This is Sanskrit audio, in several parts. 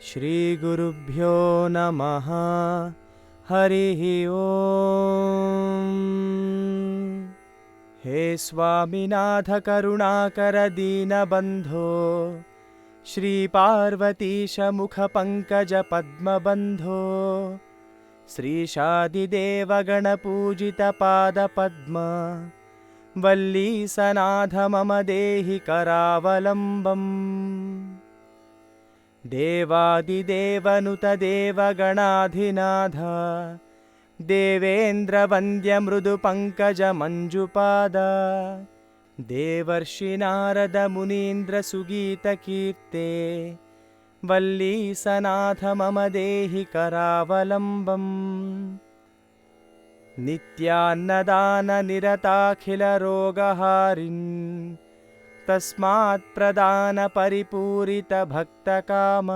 श्रीगुरुभ्यो नमः। हरिः ओम्। हे स्वामिनाथ करुणाकर दीनबन्धो, श्रीपार्वतीश मुखपङ्कज पद्मबन्धो, श्रीशादिदेव गणपूजितपादपद्म वल्लीसनाथ मम देहि करावलम्बम्। देवादिदेवनुत देवगणाधिनाथ, देवेन्द्रवन्द्य मृदुपङ्कजमञ्जुपाद, देवर्षिनारद मुनीन्द्रसुगीतकीर्ते, वल्लीसनाथ मम देहि करावलम्बम्। नित्यान्नदाननिरताखिलरोगहारिन्, तस्मात् प्रदानपरिपूरितभक्तकाम,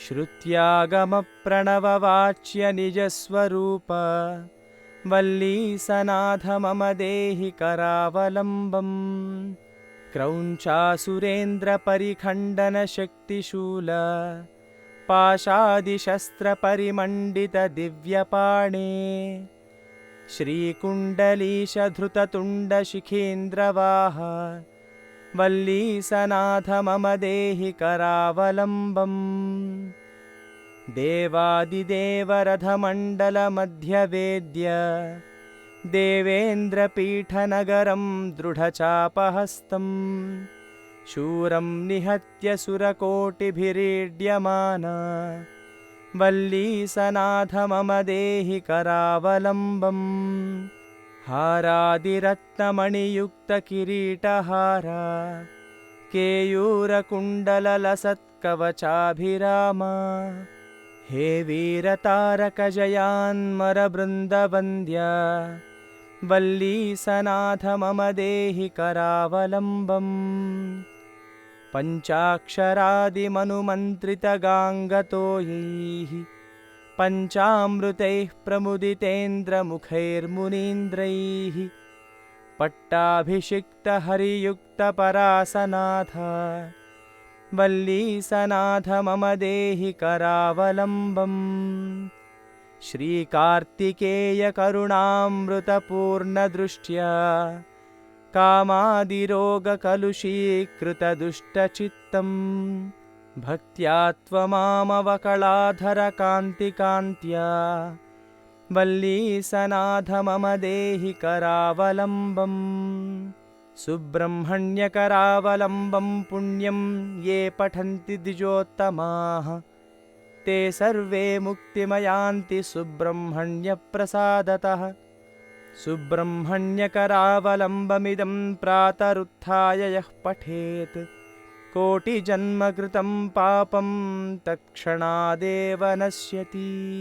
श्रुत्यागमप्रणववाच्य निजस्वरूप, वल्लीसनाथ मम देहि करावलम्बम्। क्रौञ्चासुरेन्द्रपरिखण्डनशक्तिशूल, पाशादिशस्त्रपरिमण्डितदिव्यपाणे, श्रीकुण्डलीशधृततुण्डशिखीन्द्रवाह, वल्लीसनाथ मम देहि करावलम्बम्। देवादिदेवरथमण्डलमध्यवेद्य, देवेन्द्रपीठनगरं दृढचापहस्तम्, शूरं निहत्य सुरकोटिभिरीड्यमान, वल्लीसनाथ मम देहि करावलम्बम्। हारादिरत्नमणियुक्तकिरीटहार, केयूरकुण्डललसत्कवचाभिराम, हे वीरतारकजयान्मरबृन्दवन्द्य, वल्लीसनाथ मम देहि करावलम्बम्। पञ्चाक्षरादिमनुमन्त्रितगाङ्गतोयैः, पञ्चामृतैः प्रमुदितेन्द्रमुखैर्मुनीन्द्रैः, पट्टाभिषिक्तहरियुक्तपरासनाथ, वल्लीसनाथ मम देहि करावलम्बम्। श्रीकार्तिकेयकरुणामृतपूर्णदृष्ट्या, कामादिरोगकलुषीकृतदुष्टचित्तं, भक्त्या त्वमामवकलाधरकान्तिकान्त्या, वल्लीसनाथ मम देहि करावलम्बम्। सुब्रह्मण्यकरावलम्बं पुण्यं ये पठन्ति द्विजोत्तमाः, ते सर्वे मुक्तिमयान्ति सुब्रह्मण्यप्रसादतः। सुब्रह्मण्यकरावलम्बमिदं प्रातरुत्थाय यः पठेत्, कोटिजन्मकृतं पापं तत्क्षणादेव नश्यति।